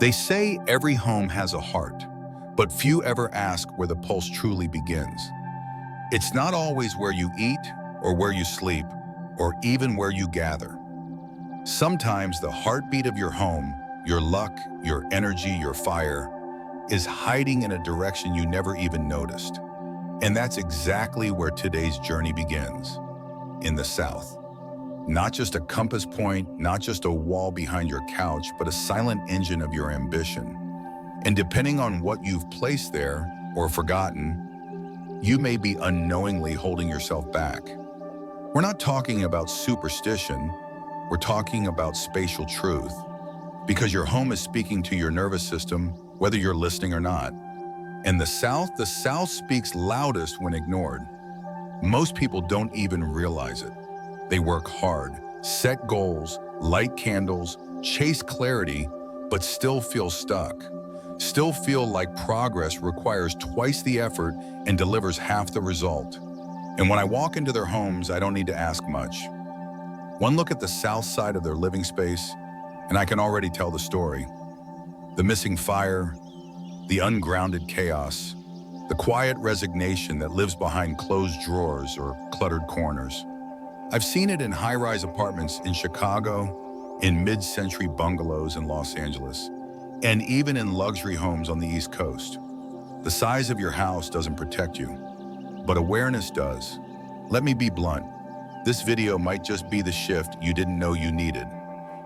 They say every home has a heart, but few ever ask where the pulse truly begins. It's not always where you eat, or where you sleep, or even where you gather. Sometimes the heartbeat of your home, your luck, your energy, your fire, is hiding in a direction you never even noticed. And that's exactly where today's journey begins, in the South. Not just a compass point, not just a wall behind your couch, but a silent engine of your ambition. And depending on what you've placed there or forgotten, you may be unknowingly holding yourself back. We're not talking about superstition, we're talking about spatial truth. Because your home is speaking to your nervous system, whether you're listening or not. And the South speaks loudest when ignored. Most people don't even realize it. They work hard, set goals, light candles, chase clarity, but still feel stuck. Still feel like progress requires twice the effort and delivers half the result. And when I walk into their homes, I don't need to ask much. One look at the south side of their living space, and I can already tell the story. The missing fire, the ungrounded chaos, the quiet resignation that lives behind closed drawers or cluttered corners. I've seen it in high-rise apartments in Chicago, in mid-century bungalows in Los Angeles, and even in luxury homes on the East Coast. The size of your house doesn't protect you, but awareness does. Let me be blunt. This video might just be the shift you didn't know you needed.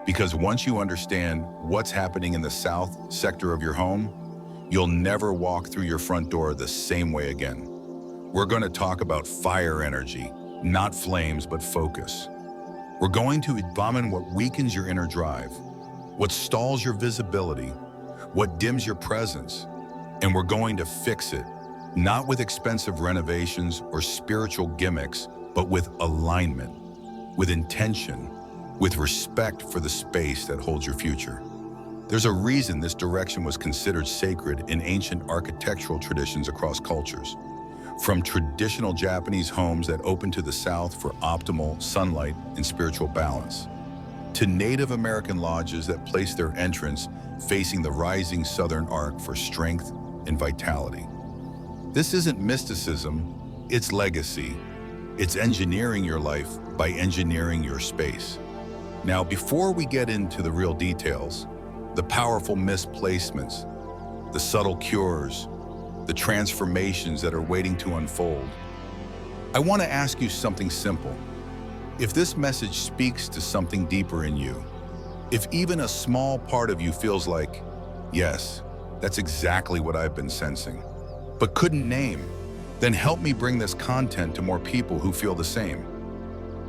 Because once you understand what's happening in the south sector of your home, you'll never walk through your front door the same way again. We're going to talk about fire energy, not flames, but focus. We're going to examine what weakens your inner drive, what stalls your visibility, what dims your presence, and we're going to fix it, not with expensive renovations or spiritual gimmicks, but with alignment, with intention, with respect for the space that holds your future. There's a reason this direction was considered sacred in ancient architectural traditions across cultures. From traditional Japanese homes that open to the south for optimal sunlight and spiritual balance, to Native American lodges that place their entrance facing the rising southern arc for strength and vitality. This isn't mysticism, it's legacy. It's engineering your life by engineering your space. Now, before we get into the real details, the powerful misplacements, the subtle cures, the transformations that are waiting to unfold, I want to ask you something simple. If this message speaks to something deeper in you, if even a small part of you feels like, yes, that's exactly what I've been sensing, but couldn't name, then help me bring this content to more people who feel the same.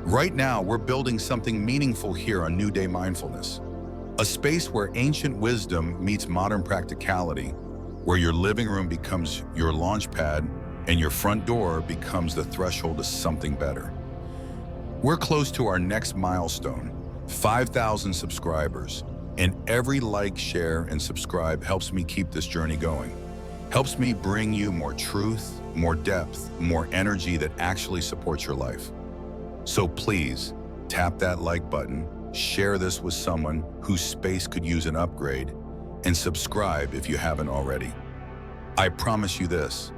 Right now, we're building something meaningful here on New Day Mindfulness, a space where ancient wisdom meets modern practicality, where your living room becomes your launch pad and your front door becomes the threshold to something better. We're close to our next milestone, 5,000 subscribers, and every like, share, and subscribe helps me keep this journey going. Helps me bring you more truth, more depth, more energy that actually supports your life. So please, tap that like button, share this with someone whose space could use an upgrade, and subscribe if you haven't already. I promise you this,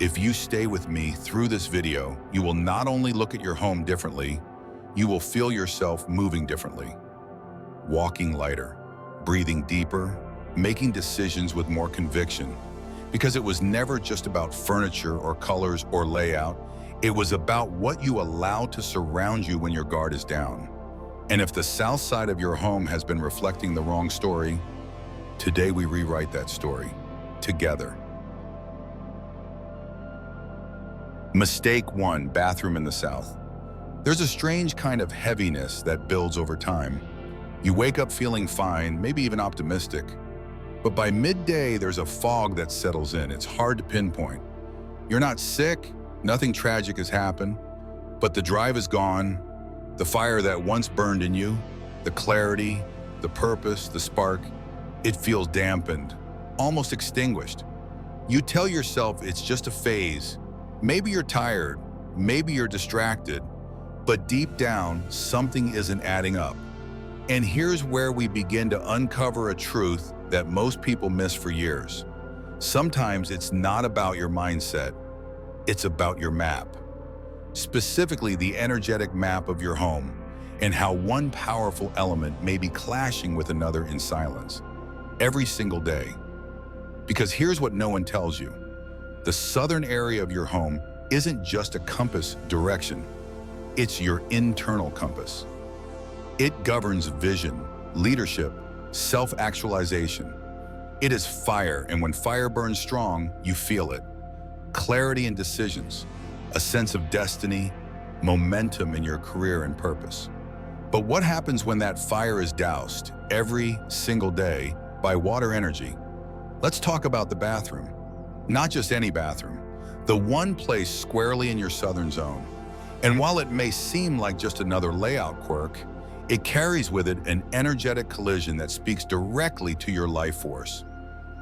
if you stay with me through this video, you will not only look at your home differently, you will feel yourself moving differently. Walking lighter, breathing deeper, making decisions with more conviction. Because it was never just about furniture or colors or layout, it was about what you allow to surround you when your guard is down. And if the south side of your home has been reflecting the wrong story, today we rewrite that story, together. Mistake 1, bathroom in the south. There's a strange kind of heaviness that builds over time. You wake up feeling fine, maybe even optimistic. But by midday, there's a fog that settles in. It's hard to pinpoint. You're not sick, nothing tragic has happened, but the drive is gone. The fire that once burned in you, the clarity, the purpose, the spark, it feels dampened, almost extinguished. You tell yourself it's just a phase. Maybe you're tired, maybe you're distracted, but deep down, something isn't adding up. And here's where we begin to uncover a truth that most people miss for years. Sometimes it's not about your mindset, it's about your map. Specifically the energetic map of your home and how one powerful element may be clashing with another in silence every single day. Because here's what no one tells you. The southern area of your home isn't just a compass direction, it's your internal compass. It governs vision, leadership, self-actualization. It is fire, and when fire burns strong, you feel it. Clarity in decisions, a sense of destiny, momentum in your career and purpose. But what happens when that fire is doused every single day by water energy? Let's talk about the bathroom. Not just any bathroom, the one place squarely in your southern zone. And while it may seem like just another layout quirk, it carries with it an energetic collision that speaks directly to your life force.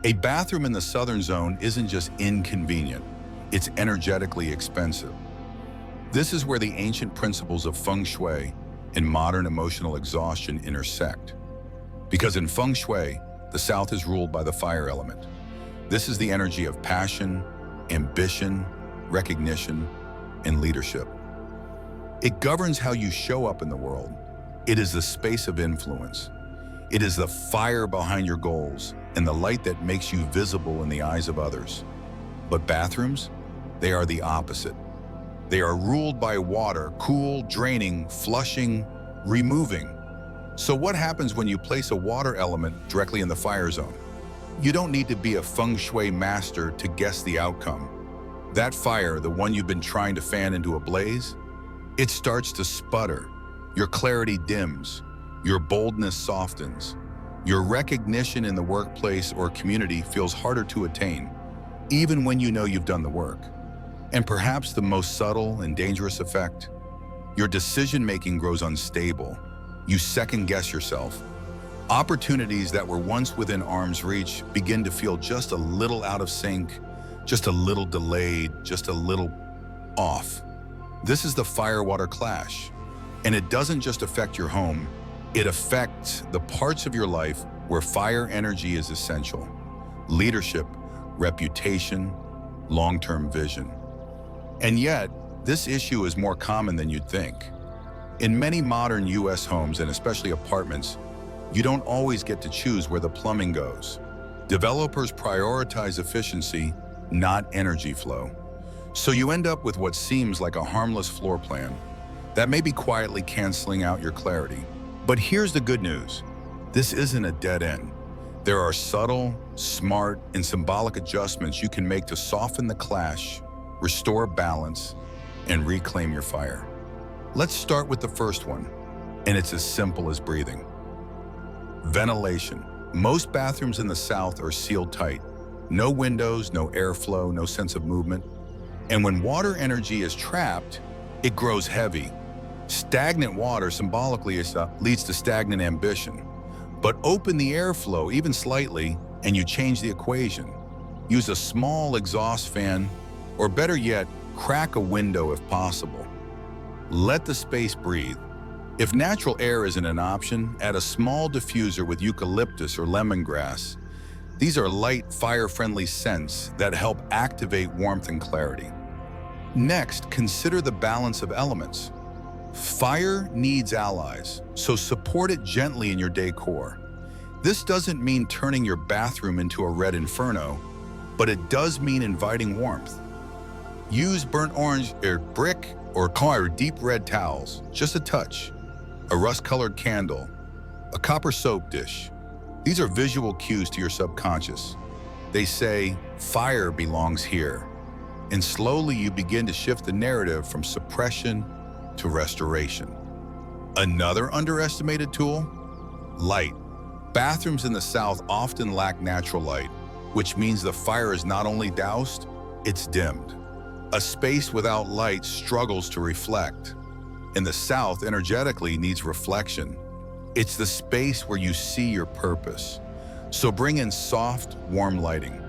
A bathroom in the southern zone isn't just inconvenient, it's energetically expensive. This is where the ancient principles of Feng Shui and modern emotional exhaustion intersect. Because in Feng Shui, the south is ruled by the fire element. This is the energy of passion, ambition, recognition, and leadership. It governs how you show up in the world. It is the space of influence. It is the fire behind your goals and the light that makes you visible in the eyes of others. But bathrooms, they are the opposite. They are ruled by water, cool, draining, flushing, removing. So what happens when you place a water element directly in the fire zone? You don't need to be a Feng Shui master to guess the outcome. That fire, the one you've been trying to fan into a blaze, it starts to sputter. Your clarity dims, your boldness softens, your recognition in the workplace or community feels harder to attain, even when you know you've done the work. And perhaps the most subtle and dangerous effect, your decision-making grows unstable. You second-guess yourself. Opportunities that were once within arm's reach begin to feel just a little out of sync, just a little delayed, just a little off. This is the fire-water clash. And it doesn't just affect your home, it affects the parts of your life where fire energy is essential. Leadership, reputation, long-term vision. And yet, this issue is more common than you'd think. In many modern US homes, and especially apartments, you don't always get to choose where the plumbing goes. Developers prioritize efficiency, not energy flow. So you end up with what seems like a harmless floor plan that may be quietly canceling out your clarity. But here's the good news. This isn't a dead end. There are subtle, smart, and symbolic adjustments you can make to soften the clash, restore balance, and reclaim your fire. Let's start with the first one, and it's as simple as breathing. Ventilation. Most bathrooms in the South are sealed tight. No windows, no airflow, no sense of movement. And when water energy is trapped, it grows heavy. Stagnant water symbolically leads to stagnant ambition. But open the airflow even slightly and you change the equation. Use a small exhaust fan, or better yet, crack a window if possible. Let the space breathe. If natural air isn't an option, add a small diffuser with eucalyptus or lemongrass. These are light, fire-friendly scents that help activate warmth and clarity. Next, consider the balance of elements. Fire needs allies, so support it gently in your decor. This doesn't mean turning your bathroom into a red inferno, but it does mean inviting warmth. Use burnt orange or brick or deep red towels, just a touch. A rust-colored candle, a copper soap dish. These are visual cues to your subconscious. They say, fire belongs here. And slowly you begin to shift the narrative from suppression to restoration. Another underestimated tool? Light. Bathrooms in the South often lack natural light, which means the fire is not only doused, it's dimmed. A space without light struggles to reflect. And the South energetically needs reflection. It's the space where you see your purpose. So bring in soft, warm lighting.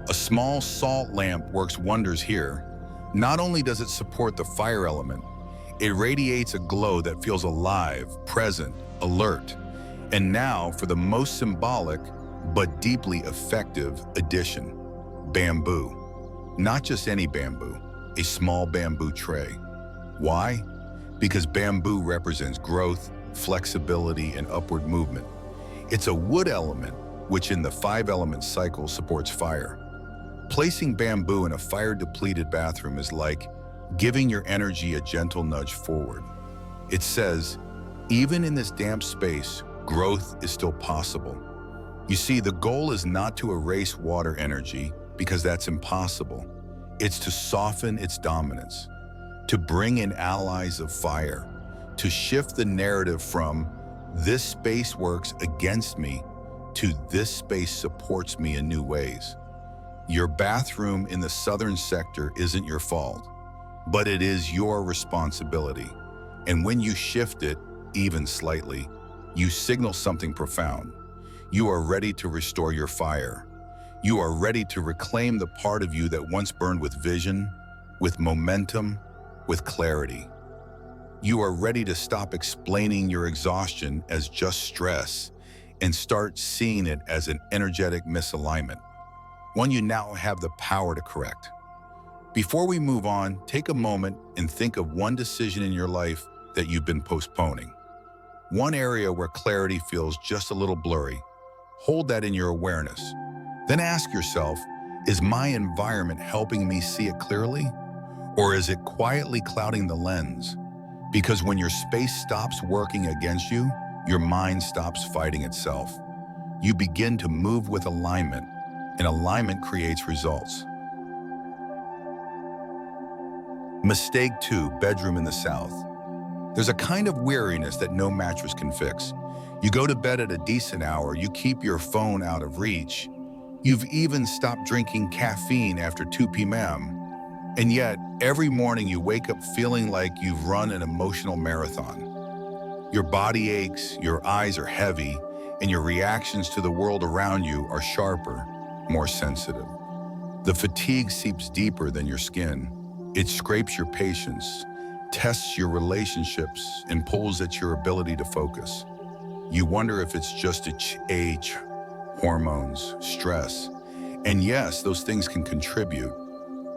A small salt lamp works wonders here. Not only does it support the fire element, it radiates a glow that feels alive, present, alert. And now for the most symbolic but deeply effective addition: bamboo. Not just any bamboo, a small bamboo tray. Why? Because bamboo represents growth, flexibility, and upward movement. It's a wood element, which in the five-element cycle supports fire. Placing bamboo in a fire-depleted bathroom is like giving your energy a gentle nudge forward. It says, even in this damp space, growth is still possible. You see, the goal is not to erase water energy, because that's impossible. It's to soften its dominance, to bring in allies of fire, to shift the narrative from "this space works against me" to "this space supports me in new ways." Your bathroom in the southern sector isn't your fault, but it is your responsibility. And when you shift it, even slightly, you signal something profound. You are ready to restore your fire. You are ready to reclaim the part of you that once burned with vision, with momentum, with clarity. You are ready to stop explaining your exhaustion as just stress and start seeing it as an energetic misalignment, one you now have the power to correct. Before we move on, take a moment and think of one decision in your life that you've been postponing. One area where clarity feels just a little blurry. Hold that in your awareness. Then ask yourself, is my environment helping me see it clearly? Or is it quietly clouding the lens? Because when your space stops working against you, your mind stops fighting itself. You begin to move with alignment, and alignment creates results. Mistake 2, bedroom in the south. There's a kind of weariness that no mattress can fix. You go to bed at a decent hour, you keep your phone out of reach. You've even stopped drinking caffeine after 2 p.m. And yet, every morning you wake up feeling like you've run an emotional marathon. Your body aches, your eyes are heavy, and your reactions to the world around you are sharper, more sensitive. The fatigue seeps deeper than your skin. It scrapes your patience, tests your relationships, and pulls at your ability to focus. You wonder if it's just age, hormones, stress. And yes, those things can contribute.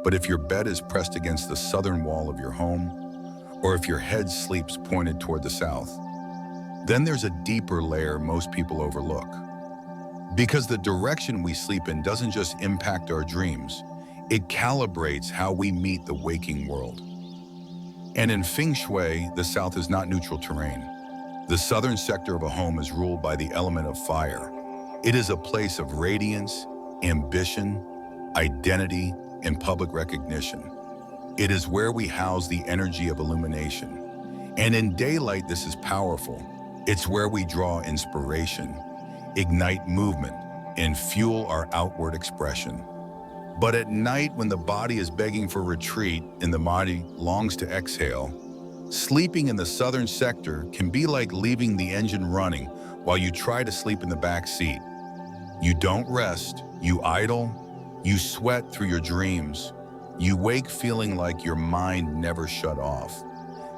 But if your bed is pressed against the southern wall of your home, or if your head sleeps pointed toward the south, then there's a deeper layer most people overlook. Because the direction we sleep in doesn't just impact our dreams, it calibrates how we meet the waking world. And in Feng Shui, the south is not neutral terrain. The southern sector of a home is ruled by the element of fire. It is a place of radiance, ambition, identity, and public recognition. It is where we house the energy of illumination. And in daylight, this is powerful. It's where we draw inspiration, ignite movement, and fuel our outward expression. But at night, when the body is begging for retreat and the body longs to exhale, sleeping in the southern sector can be like leaving the engine running while you try to sleep in the back seat. You don't rest, you idle, you sweat through your dreams. You wake feeling like your mind never shut off.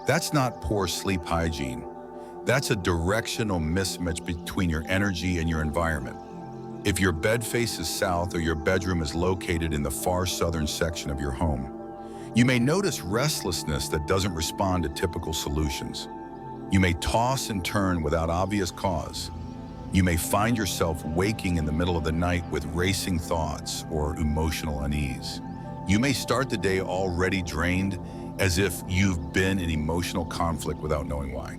That's not poor sleep hygiene. That's a directional mismatch between your energy and your environment. If your bed faces south or your bedroom is located in the far southern section of your home, you may notice restlessness that doesn't respond to typical solutions. You may toss and turn without obvious cause. You may find yourself waking in the middle of the night with racing thoughts or emotional unease. You may start the day already drained, as if you've been in emotional conflict without knowing why.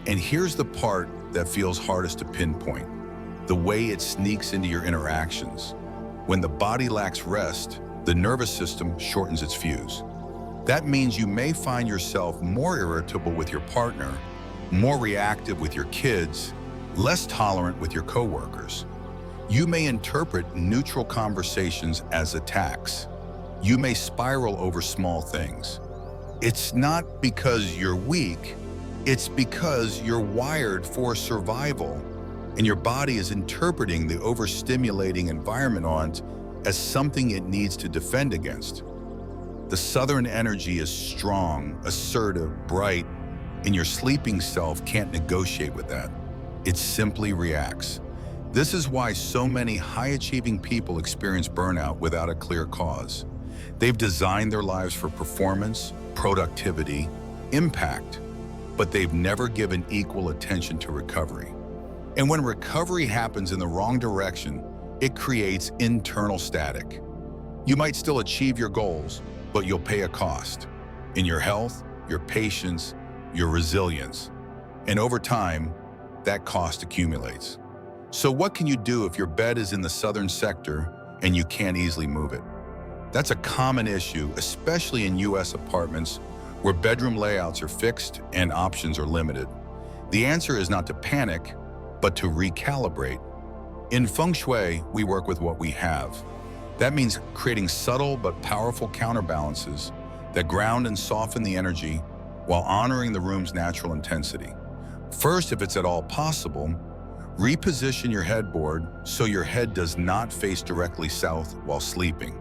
And here's the part that feels hardest to pinpoint: the way it sneaks into your interactions. When the body lacks rest, the nervous system shortens its fuse. That means you may find yourself more irritable with your partner, more reactive with your kids, less tolerant with your coworkers. You may interpret neutral conversations as attacks. You may spiral over small things. It's not because you're weak, it's because you're wired for survival, and your body is interpreting the overstimulating environment as something it needs to defend against. The southern energy is strong, assertive, bright, and your sleeping self can't negotiate with that. It simply reacts. This is why so many high-achieving people experience burnout without a clear cause. They've designed their lives for performance, productivity, impact, but they've never given equal attention to recovery. And when recovery happens in the wrong direction, it creates internal static. You might still achieve your goals, but you'll pay a cost in your health, your patience, your resilience. And over time, that cost accumulates. So what can you do if your bed is in the southern sector and you can't easily move it? That's a common issue, especially in US apartments where bedroom layouts are fixed and options are limited. The answer is not to panic, but to recalibrate. In Feng Shui, we work with what we have. That means creating subtle but powerful counterbalances that ground and soften the energy while honoring the room's natural intensity. First, if it's at all possible, reposition your headboard so your head does not face directly south while sleeping.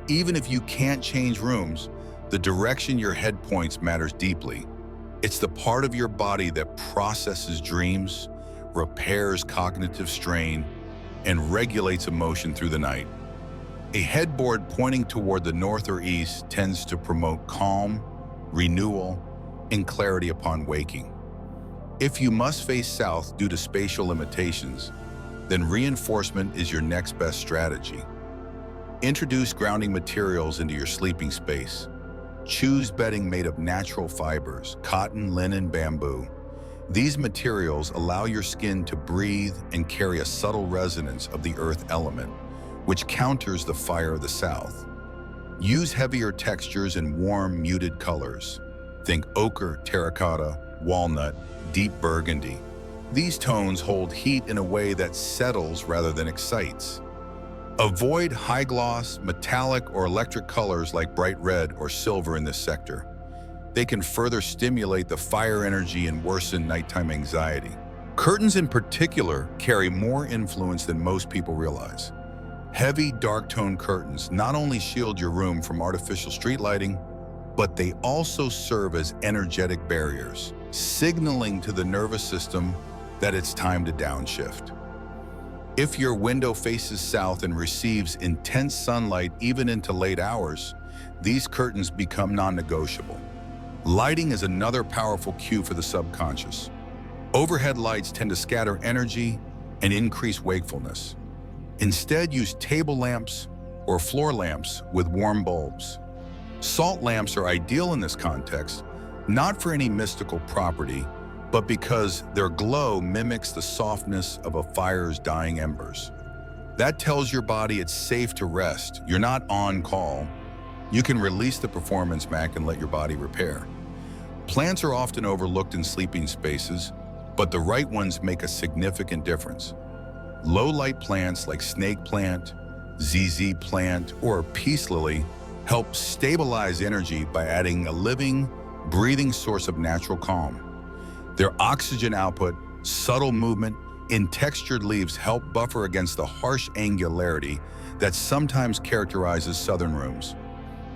Even if you can't change rooms, the direction your head points matters deeply. It's the part of your body that processes dreams, repairs cognitive strain, and regulates emotion through the night. A headboard pointing toward the north or east tends to promote calm, renewal, and clarity upon waking. If you must face south due to spatial limitations, then reinforcement is your next best strategy. Introduce grounding materials into your sleeping space. Choose bedding made of natural fibers, cotton, linen, bamboo. These materials allow your skin to breathe and carry a subtle resonance of the earth element, which counters the fire of the south. Use heavier textures and warm, muted colors. Think ochre, terracotta, walnut, deep burgundy. These tones hold heat in a way that settles rather than excites. Avoid high gloss, metallic, or electric colors like bright red or silver in this sector. They can further stimulate the fire energy and worsen nighttime anxiety. Curtains in particular carry more influence than most people realize. Heavy, dark-toned curtains not only shield your room from artificial street lighting, but they also serve as energetic barriers, signaling to the nervous system that it's time to downshift. If your window faces south and receives intense sunlight even into late hours, these curtains become non-negotiable. Lighting is another powerful cue for the subconscious. Overhead lights tend to scatter energy and increase wakefulness. Instead, use table lamps or floor lamps with warm bulbs. Salt lamps are ideal in this context, not for any mystical property, but because their glow mimics the softness of a fire's dying embers. That tells your body it's safe to rest. You're not on call. You can release the performance mac and let your body repair. Plants are often overlooked in sleeping spaces, but the right ones make a significant difference. Low-light plants like snake plant, ZZ plant, or peace lily help stabilize energy by adding a living, breathing source of natural calm. Their oxygen output, subtle movement, and textured leaves help buffer against the harsh angularity that sometimes characterizes southern rooms.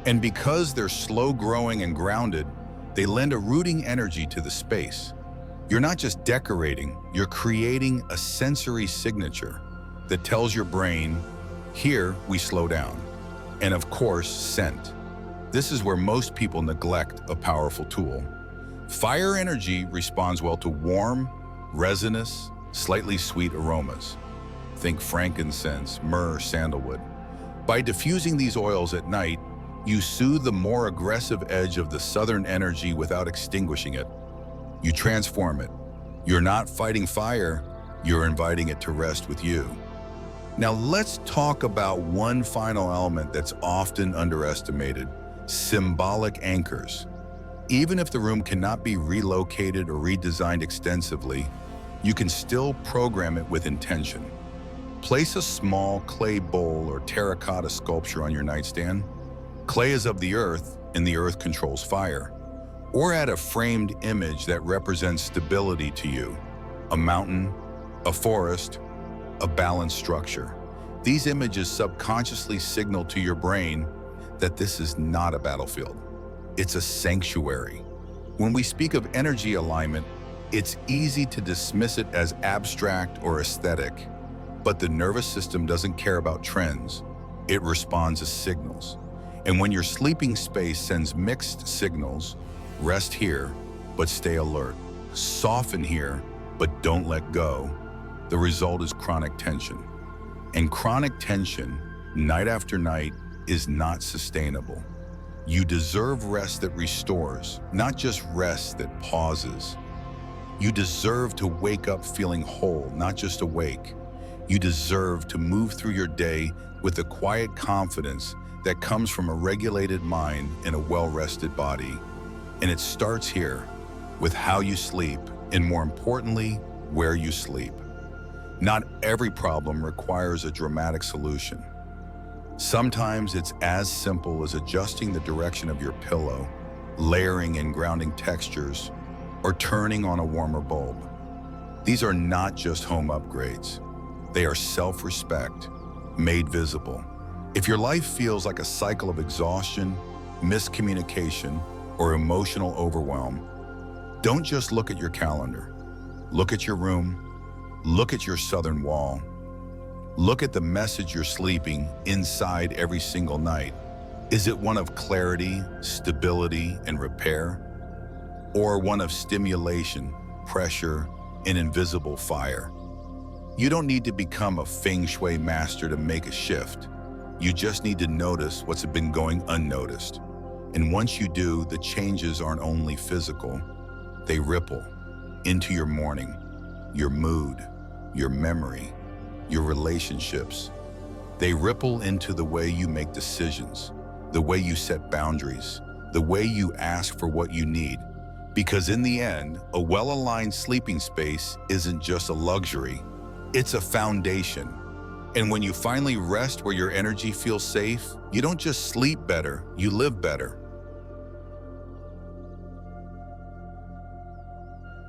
And because they're slow-growing and grounded, they lend a rooting energy to the space. You're not just decorating, you're creating a sensory signature that tells your brain, here we slow down. And of course, scent. This is where most people neglect a powerful tool. Fire energy responds well to warm, resinous, slightly sweet aromas. Think frankincense, myrrh, sandalwood. By diffusing these oils at night, you soothe the more aggressive edge of the southern energy without extinguishing it. You transform it. You're not fighting fire, you're inviting it to rest with you. Now let's talk about one final element that's often underestimated: symbolic anchors. Even if the room cannot be relocated or redesigned extensively, you can still program it with intention. Place a small clay bowl or terracotta sculpture on your nightstand. Clay is of the earth, and the earth controls fire. Or add a framed image that represents stability to you: a mountain, a forest, a balanced structure. These images subconsciously signal to your brain that this is not a battlefield. It's a sanctuary. When we speak of energy alignment, It's easy to dismiss it as abstract or aesthetic, but the nervous system doesn't care about trends. It responds to signals. And when your sleeping space sends mixed signals, rest here, but stay alert. Soften here, but don't let go. The result is chronic tension. And chronic tension, night after night, is not sustainable. You deserve rest that restores, not just rest that pauses. You deserve to wake up feeling whole, not just awake. You deserve to move through your day with the quiet confidence that comes from a regulated mind and a well-rested body. And it starts here, with how you sleep, and more importantly, where you sleep. Not every problem requires a dramatic solution. Sometimes it's as simple as adjusting the direction of your pillow, layering and grounding textures, or turning on a warmer bulb. These are not just home upgrades. They are self-respect, made visible. If your life feels like a cycle of exhaustion, miscommunication, or emotional overwhelm, don't just look at your calendar. Look at your room. Look at your southern wall. Look at the message you're sleeping inside every single night. Is it one of clarity, stability, and repair? Or one of stimulation, pressure, and invisible fire? You don't need to become a Feng Shui master to make a shift. You just need to notice what's been going unnoticed. And once you do, the changes aren't only physical. They ripple into your morning, your mood, your memory, your relationships. They ripple into the way you make decisions, the way you set boundaries, the way you ask for what you need. Because in the end, a well-aligned sleeping space isn't just a luxury, it's a foundation. And when you finally rest where your energy feels safe, you don't just sleep better, you live better.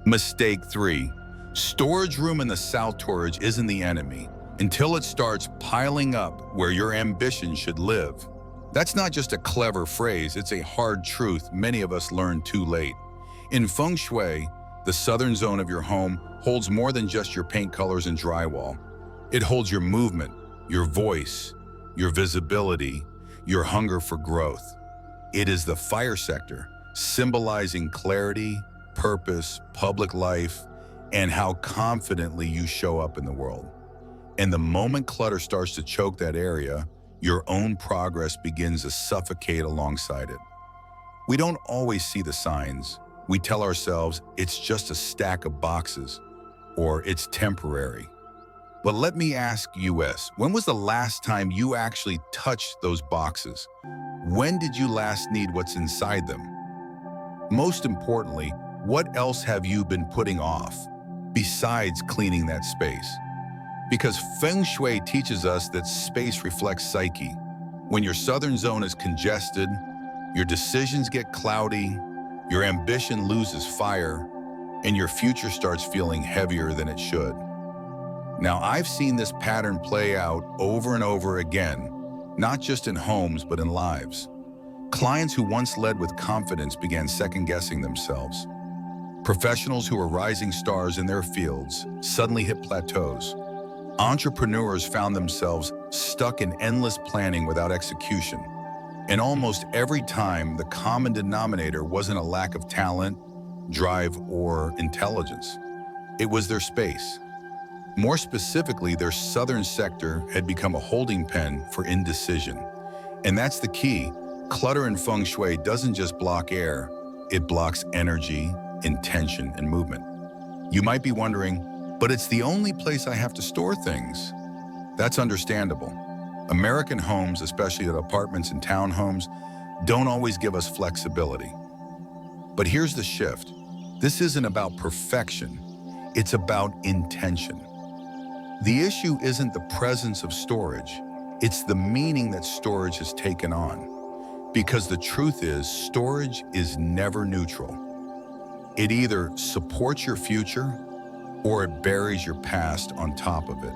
Mistake 3. Storage room in the south torage isn't the enemy until it starts piling up where your ambition should live. That's not just a clever phrase, it's a hard truth many of us learned too late. In Feng Shui, the southern zone of your home holds more than just your paint colors and drywall. It holds your movement, your voice, your visibility, your hunger for growth. It is the fire sector, symbolizing clarity, purpose, public life, and how confidently you show up in the world. And the moment clutter starts to choke that area, your own progress begins to suffocate alongside it. We don't always see the signs. We tell ourselves it's just a stack of boxes, or it's temporary. But let me ask you this, when was the last time you actually touched those boxes? When did you last need what's inside them? Most importantly, what else have you been putting off, besides cleaning that space? Because Feng Shui teaches us that space reflects psyche. When your southern zone is congested, your decisions get cloudy, your ambition loses fire, and your future starts feeling heavier than it should. Now, I've seen this pattern play out over and over again, not just in homes, but in lives. Clients who once led with confidence began second-guessing themselves. Professionals who were rising stars in their fields suddenly hit plateaus. Entrepreneurs found themselves stuck in endless planning without execution. And almost every time, the common denominator wasn't a lack of talent, drive, or intelligence. It was their space. More specifically, their southern sector had become a holding pen for indecision. And that's the key. Clutter in Feng Shui doesn't just block air, it blocks energy, intention, and movement. You might be wondering, but it's the only place I have to store things. That's understandable. American homes, especially at apartments and townhomes, don't always give us flexibility. But here's the shift. This isn't about perfection, it's about intention. The issue isn't the presence of storage, it's the meaning that storage has taken on. Because the truth is, storage is never neutral. It either supports your future or it buries your past on top of it.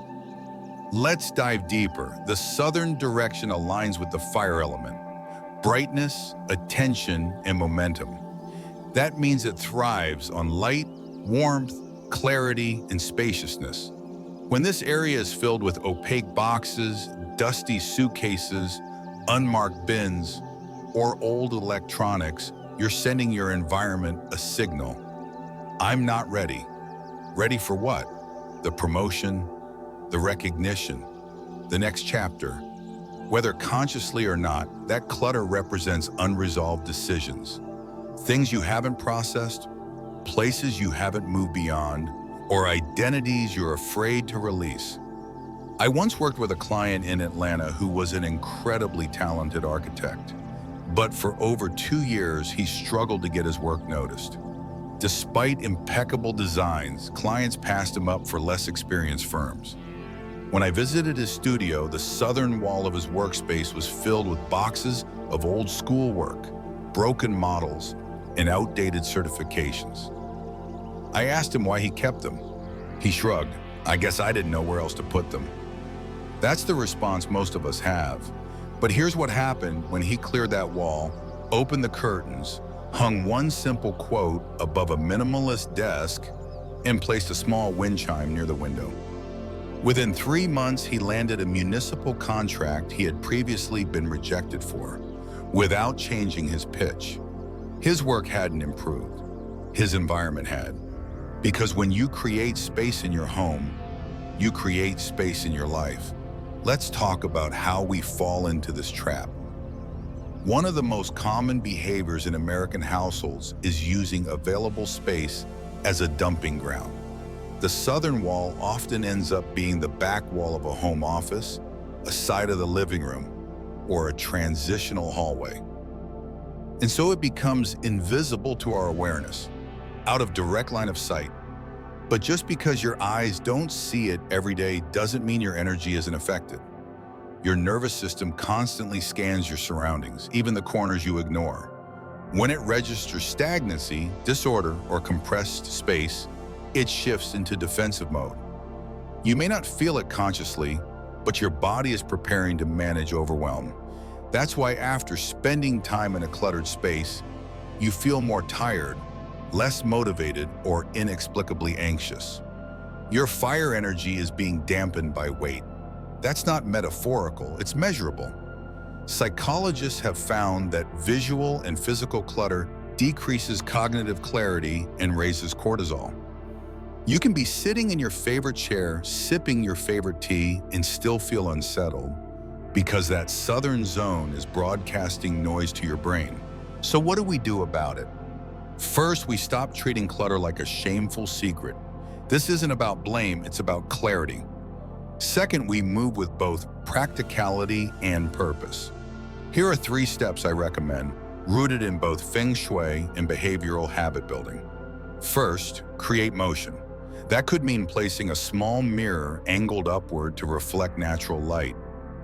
Let's dive deeper. The southern direction aligns with the fire element: brightness, attention, and momentum. That means it thrives on light, warmth, clarity, and spaciousness. When this area is filled with opaque boxes, dusty suitcases, unmarked bins, or old electronics, you're sending your environment a signal. I'm not ready. Ready for what? The promotion, the recognition, the next chapter. Whether consciously or not, that clutter represents unresolved decisions. Things you haven't processed, places you haven't moved beyond, or identities you're afraid to release. I once worked with a client in Atlanta who was an incredibly talented architect. But for over 2 years, he struggled to get his work noticed. Despite impeccable designs, clients passed him up for less experienced firms. When I visited his studio, the southern wall of his workspace was filled with boxes of old school work, broken models, and outdated certifications. I asked him why he kept them. He shrugged. I guess I didn't know where else to put them. That's the response most of us have. But here's what happened when he cleared that wall, opened the curtains, hung one simple quote above a minimalist desk, and placed a small wind chime near the window. Within 3 months, he landed a municipal contract he had previously been rejected for, without changing his pitch. His work hadn't improved. His environment had. Because when you create space in your home, you create space in your life. Let's talk about how we fall into this trap. One of the most common behaviors in American households is using available space as a dumping ground. The southern wall often ends up being the back wall of a home office, a side of the living room, or a transitional hallway. And so it becomes invisible to our awareness, out of direct line of sight. But just because your eyes don't see it every day doesn't mean your energy isn't affected. Your nervous system constantly scans your surroundings, even the corners you ignore. When it registers stagnancy, disorder, or compressed space, it shifts into defensive mode. You may not feel it consciously, but your body is preparing to manage overwhelm. That's why after spending time in a cluttered space, you feel more tired, less motivated, or inexplicably anxious. Your fire energy is being dampened by weight. That's not metaphorical, it's measurable. Psychologists have found that visual and physical clutter decreases cognitive clarity and raises cortisol. You can be sitting in your favorite chair, sipping your favorite tea, and still feel unsettled because that southern zone is broadcasting noise to your brain. So what do we do about it? First, we stop treating clutter like a shameful secret. This isn't about blame, it's about clarity. Second, we move with both practicality and purpose. Here are 3 steps I recommend, rooted in both Feng Shui and behavioral habit building. First, create motion. That could mean placing a small mirror angled upward to reflect natural light,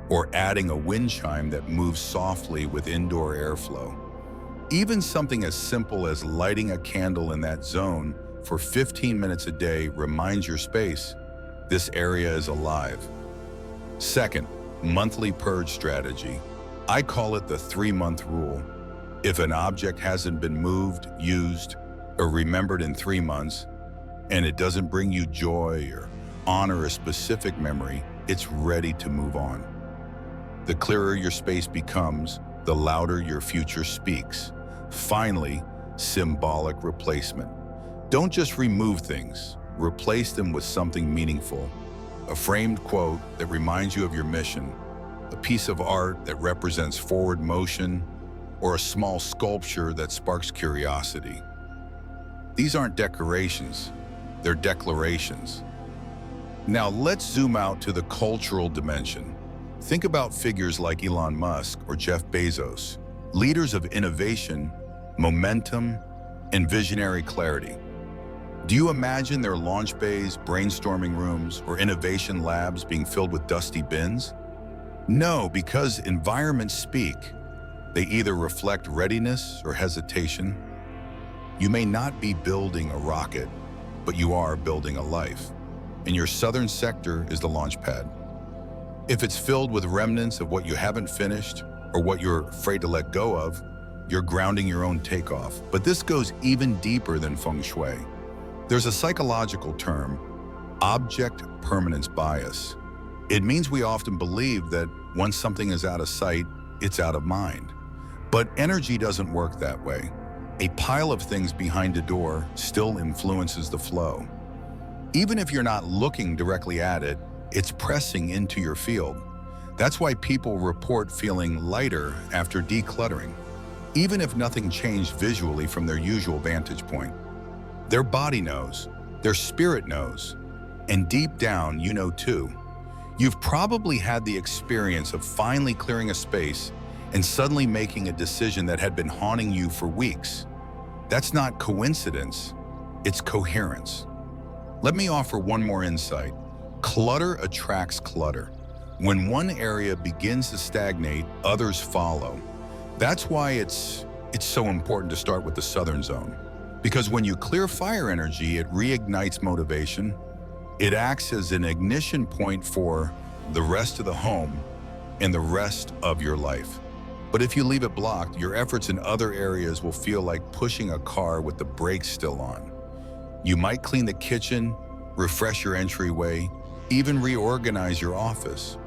or adding a wind chime that moves softly with indoor airflow. Even something as simple as lighting a candle in that zone for 15 minutes a day reminds your space this area is alive. Second, monthly purge strategy. I call it the 3-month rule. If an object hasn't been moved, used, or remembered in 3 months, and it doesn't bring you joy or honor a specific memory, it's ready to move on. The clearer your space becomes, the louder your future speaks. Finally, symbolic replacement. Don't just remove things, replace them with something meaningful. A framed quote that reminds you of your mission, a piece of art that represents forward motion, or a small sculpture that sparks curiosity. These aren't decorations, they're declarations. Now let's zoom out to the cultural dimension. Think about figures like Elon Musk or Jeff Bezos, leaders of innovation, momentum, and visionary clarity. Do you imagine their launch bays, brainstorming rooms, or innovation labs being filled with dusty bins? No, because environments speak. They either reflect readiness or hesitation. You may not be building a rocket, but you are building a life. And your southern sector is the launch pad. If it's filled with remnants of what you haven't finished or what you're afraid to let go of, you're grounding your own takeoff. But this goes even deeper than Feng Shui. There's a psychological term, object permanence bias. It means we often believe that once something is out of sight, it's out of mind. But energy doesn't work that way. A pile of things behind a door still influences the flow. Even if you're not looking directly at it, it's pressing into your field. That's why people report feeling lighter after decluttering, even if nothing changed visually from their usual vantage point. Their body knows, their spirit knows, and deep down, you know too. You've probably had the experience of finally clearing a space and suddenly making a decision that had been haunting you for weeks. That's not coincidence, it's coherence. Let me offer one more insight. Clutter attracts clutter. When one area begins to stagnate, others follow. That's why it's so important to start with the southern zone. Because when you clear fire energy, it reignites motivation. It acts as an ignition point for the rest of the home and the rest of your life. But if you leave it blocked, your efforts in other areas will feel like pushing a car with the brakes still on. You might clean the kitchen, refresh your entryway, even reorganize your office.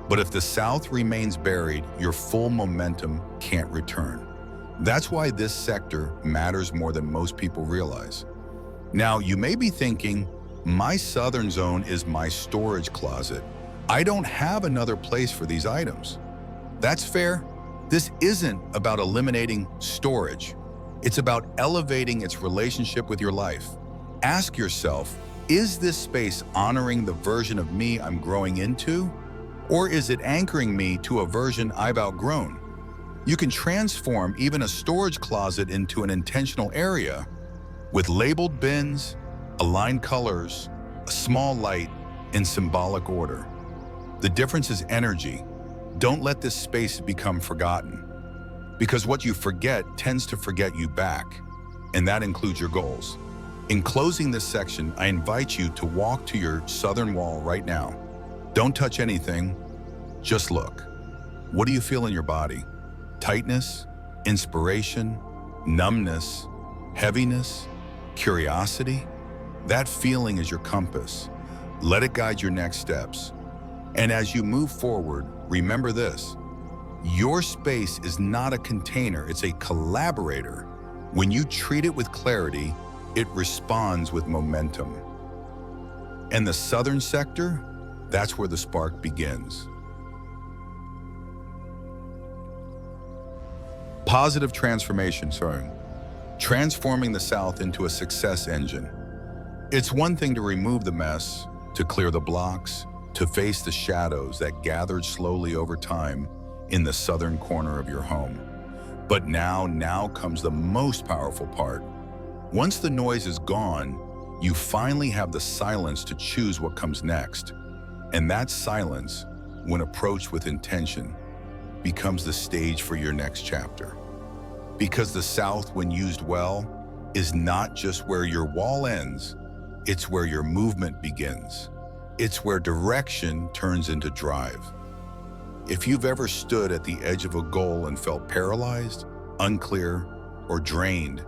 But if the south remains buried, your full momentum can't return. That's why this sector matters more than most people realize. Now, you may be thinking, my southern zone is my storage closet. I don't have another place for these items. That's fair. This isn't about eliminating storage. It's about elevating its relationship with your life. Ask yourself, is this space honoring the version of me I'm growing into? Or is it anchoring me to a version I've outgrown? You can transform even a storage closet into an intentional area with labeled bins, aligned colors, a small light, and symbolic order. The difference is energy. Don't let this space become forgotten, because what you forget tends to forget you back, and that includes your goals. In closing this section, I invite you to walk to your southern wall right now. Don't touch anything, just look. What do you feel in your body? Tightness, inspiration, numbness, heaviness, curiosity? That feeling is your compass. Let it guide your next steps. And as you move forward, remember this: your space is not a container, it's a collaborator. When you treat it with clarity, it responds with momentum. And the southern sector, that's where the spark begins. Positive transformation, transforming the South into a success engine. It's one thing to remove the mess, to clear the blocks, to face the shadows that gathered slowly over time in the southern corner of your home. But now comes the most powerful part. Once the noise is gone, you finally have the silence to choose what comes next. And that silence, when approached with intention, becomes the stage for your next chapter. Because the South, when used well, is not just where your wall ends, it's where your movement begins. It's where direction turns into drive. If you've ever stood at the edge of a goal and felt paralyzed, unclear, or drained,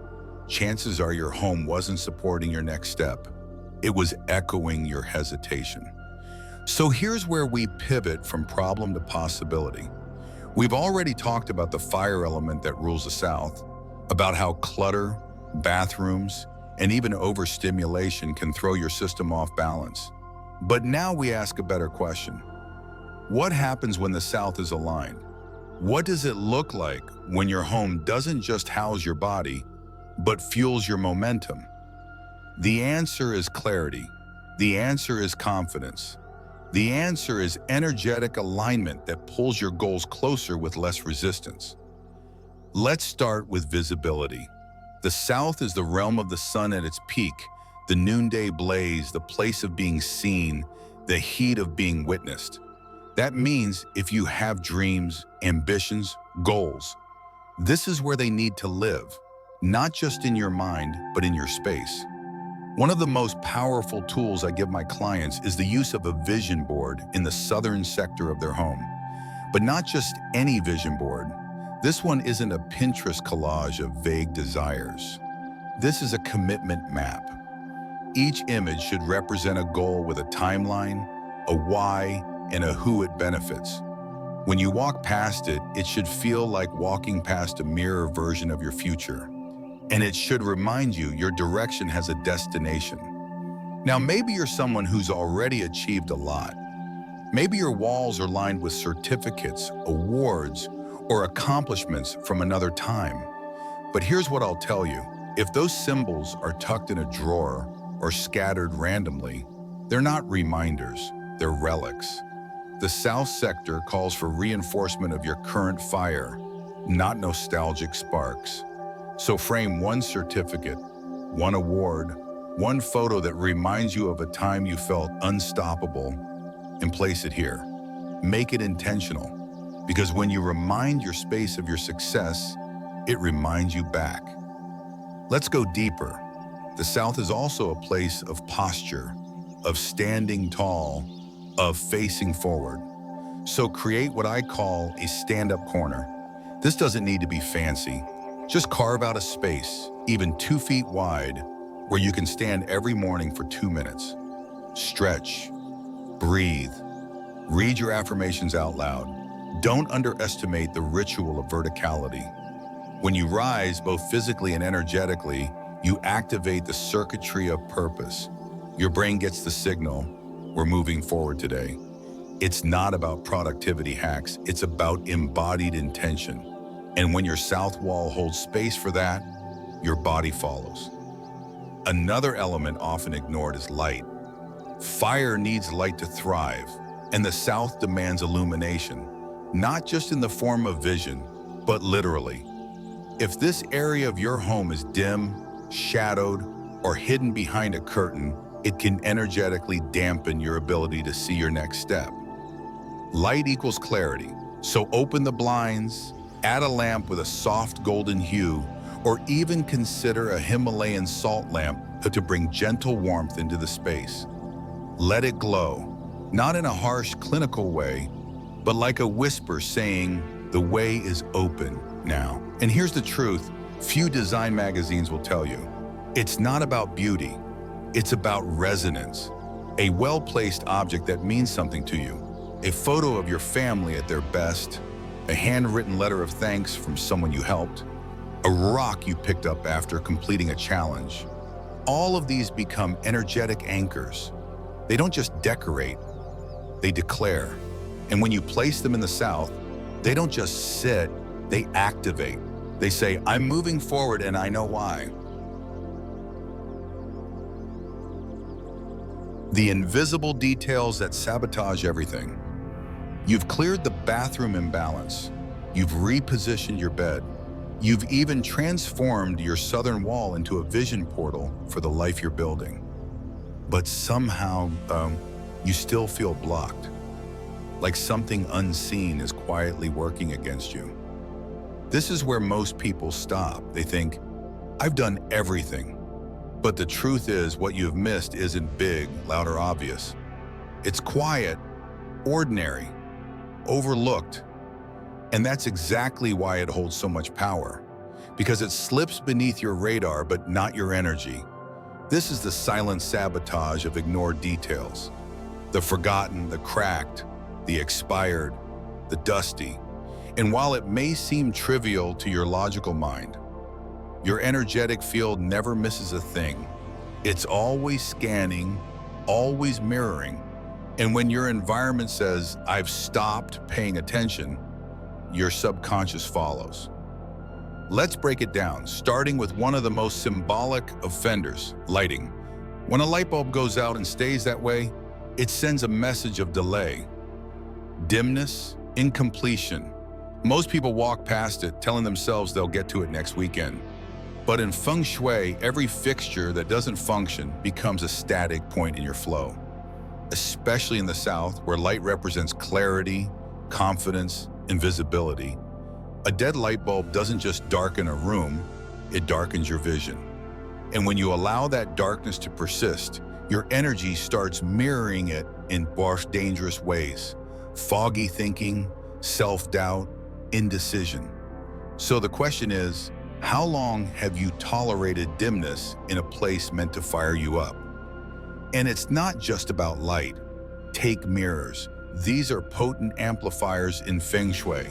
chances are your home wasn't supporting your next step. It was echoing your hesitation. So here's where we pivot from problem to possibility. We've already talked about the fire element that rules the South, about how clutter, bathrooms, and even overstimulation can throw your system off balance. But now we ask a better question. What happens when the South is aligned? What does it look like when your home doesn't just house your body, but fuels your momentum? The answer is clarity. The answer is confidence. The answer is energetic alignment that pulls your goals closer with less resistance. Let's start with visibility. The South is the realm of the sun at its peak, the noonday blaze, the place of being seen, the heat of being witnessed. That means if you have dreams, ambitions, goals, this is where they need to live, not just in your mind, but in your space. One of the most powerful tools I give my clients is the use of a vision board in the southern sector of their home. But not just any vision board. This one isn't a Pinterest collage of vague desires. This is a commitment map. Each image should represent a goal with a timeline, a why, and a who it benefits. When you walk past it, it should feel like walking past a mirror version of your future. And it should remind you your direction has a destination. Now, maybe you're someone who's already achieved a lot. Maybe your walls are lined with certificates, awards, or accomplishments from another time. But here's what I'll tell you. If those symbols are tucked in a drawer or scattered randomly, they're not reminders, they're relics. The South sector calls for reinforcement of your current fire, not nostalgic sparks. So frame one certificate, one award, one photo that reminds you of a time you felt unstoppable, and place it here. Make it intentional, because when you remind your space of your success, it reminds you back. Let's go deeper. The South is also a place of posture, of standing tall, of facing forward. So create what I call a stand-up corner. This doesn't need to be fancy. Just carve out a space, even 2 feet wide, where you can stand every morning for 2 minutes. Stretch, breathe, read your affirmations out loud. Don't underestimate the ritual of verticality. When you rise, both physically and energetically, you activate the circuitry of purpose. Your brain gets the signal, we're moving forward today. It's not about productivity hacks, it's about embodied intention. And when your south wall holds space for that, your body follows. Another element often ignored is light. Fire needs light to thrive, and the South demands illumination, not just in the form of vision, but literally. If this area of your home is dim, shadowed, or hidden behind a curtain, it can energetically dampen your ability to see your next step. Light equals clarity, so open the blinds, add a lamp with a soft golden hue, or even consider a Himalayan salt lamp to bring gentle warmth into the space. Let it glow, not in a harsh clinical way, but like a whisper saying, the way is open now. And here's the truth, few design magazines will tell you. It's not about beauty, it's about resonance. A well-placed object that means something to you. A photo of your family at their best, a handwritten letter of thanks from someone you helped, a rock you picked up after completing a challenge. All of these become energetic anchors. They don't just decorate, they declare. And when you place them in the South, they don't just sit, they activate. They say, I'm moving forward and I know why. The invisible details that sabotage everything. You've cleared the bathroom imbalance. You've repositioned your bed. You've even transformed your southern wall into a vision portal for the life you're building. But somehow, you still feel blocked, like something unseen is quietly working against you. This is where most people stop. They think, I've done everything. But the truth is, what you've missed isn't big, loud, or obvious. It's quiet, ordinary, overlooked. And that's exactly why it holds so much power. Because it slips beneath your radar, but not your energy. This is the silent sabotage of ignored details. The forgotten, the cracked, the expired, the dusty. And while it may seem trivial to your logical mind, your energetic field never misses a thing. It's always scanning, always mirroring. And when your environment says, I've stopped paying attention, your subconscious follows. Let's break it down, starting with one of the most symbolic offenders, lighting. When a light bulb goes out and stays that way, it sends a message of delay, dimness, incompletion. Most people walk past it, telling themselves they'll get to it next weekend. But in Feng Shui, every fixture that doesn't function becomes a static point in your flow. Especially in the South, where light represents clarity, confidence, and visibility. A dead light bulb doesn't just darken a room, it darkens your vision. And when you allow that darkness to persist, your energy starts mirroring it in dangerous ways. Foggy thinking, self-doubt, indecision. So the question is, how long have you tolerated dimness in a place meant to fire you up? And it's not just about light. Take mirrors. These are potent amplifiers in Feng Shui.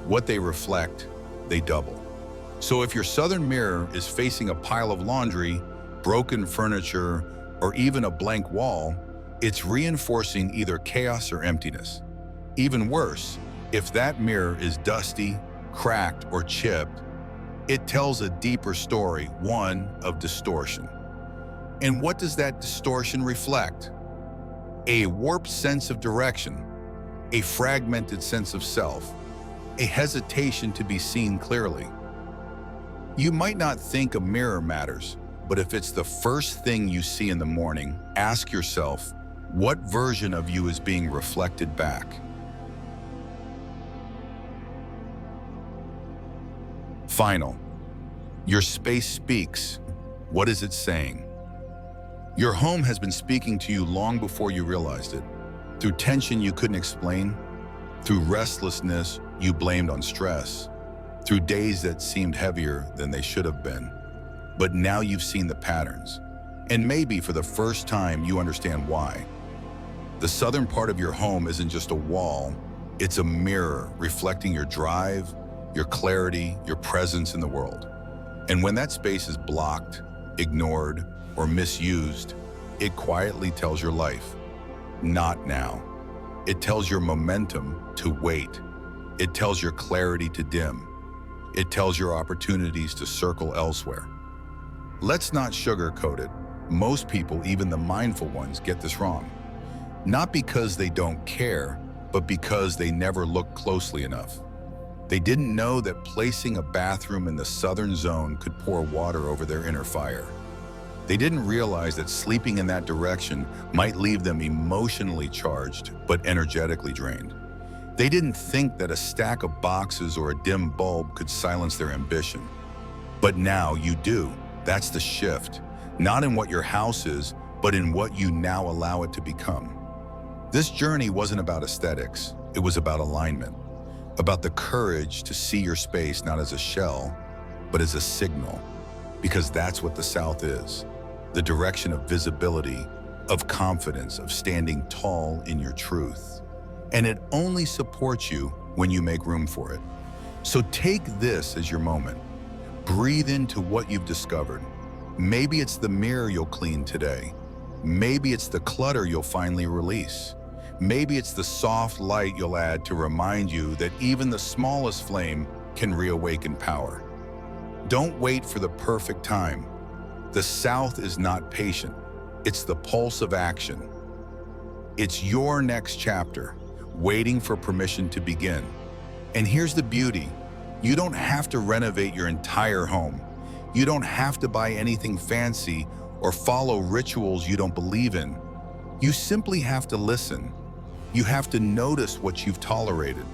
What they reflect, they double. So if your southern mirror is facing a pile of laundry, broken furniture, or even a blank wall, it's reinforcing either chaos or emptiness. Even worse, if that mirror is dusty, cracked, or chipped, it tells a deeper story, one of distortion. And what does that distortion reflect? A warped sense of direction, a fragmented sense of self, a hesitation to be seen clearly. You might not think a mirror matters, but if it's the first thing you see in the morning, ask yourself, what version of you is being reflected back? Final. Your space speaks. What is it saying? Your home has been speaking to you long before you realized it. Through tension you couldn't explain, through restlessness you blamed on stress, through days that seemed heavier than they should have been. But now you've seen the patterns, and maybe for the first time you understand why. The southern part of your home isn't just a wall, it's a mirror reflecting your drive, your clarity, your presence in the world. And when that space is blocked, ignored, or misused, it quietly tells your life, not now. It tells your momentum to wait. It tells your clarity to dim. It tells your opportunities to circle elsewhere. Let's not sugarcoat it. Most people, even the mindful ones, get this wrong. Not because they don't care, but because they never looked closely enough. They didn't know that placing a bathroom in the southern zone could pour water over their inner fire. They didn't realize that sleeping in that direction might leave them emotionally charged, but energetically drained. They didn't think that a stack of boxes or a dim bulb could silence their ambition. But now you do. That's the shift. Not in what your house is, but in what you now allow it to become. This journey wasn't about aesthetics. It was about alignment. About the courage to see your space not as a shell, but as a signal. Because that's what the South is. The direction of visibility, of confidence, of standing tall in your truth. And it only supports you when you make room for it. So take this as your moment. Breathe into what you've discovered. Maybe it's the mirror you'll clean today. Maybe it's the clutter you'll finally release. Maybe it's the soft light you'll add to remind you that even the smallest flame can reawaken power. Don't wait for the perfect time. The South is not patient. It's the pulse of action. It's your next chapter, waiting for permission to begin. And here's the beauty. You don't have to renovate your entire home. You don't have to buy anything fancy or follow rituals you don't believe in. You simply have to listen. You have to notice what you've tolerated,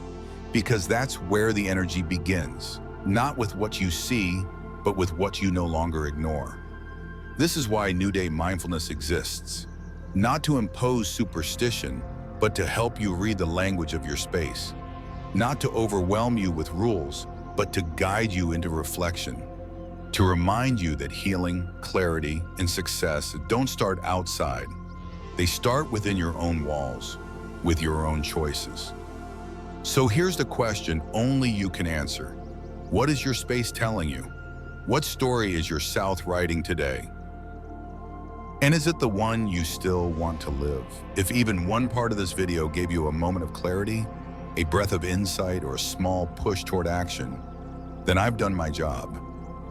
because that's where the energy begins, not with what you see, but with what you no longer ignore. This is why New Day Mindfulness exists, not to impose superstition, but to help you read the language of your space, not to overwhelm you with rules, but to guide you into reflection, to remind you that healing, clarity, and success don't start outside. They start within your own walls, with your own choices. So here's the question only you can answer. What is your space telling you? What story is your South writing today? And is it the one you still want to live? If even one part of this video gave you a moment of clarity, a breath of insight, or a small push toward action, then I've done my job,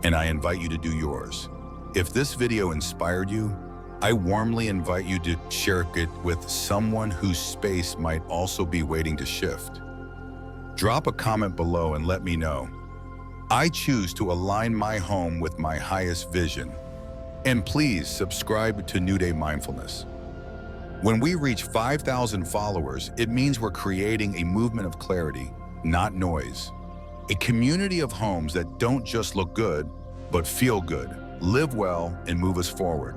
and I invite you to do yours. If this video inspired you, I warmly invite you to share it with someone whose space might also be waiting to shift. Drop a comment below and let me know. I choose to align my home with my highest vision. And please subscribe to New Day Mindfulness. When we reach 5,000 followers, it means we're creating a movement of clarity, not noise. A community of homes that don't just look good, but feel good, live well, and move us forward.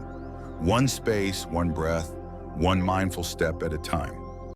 One space, one breath, one mindful step at a time.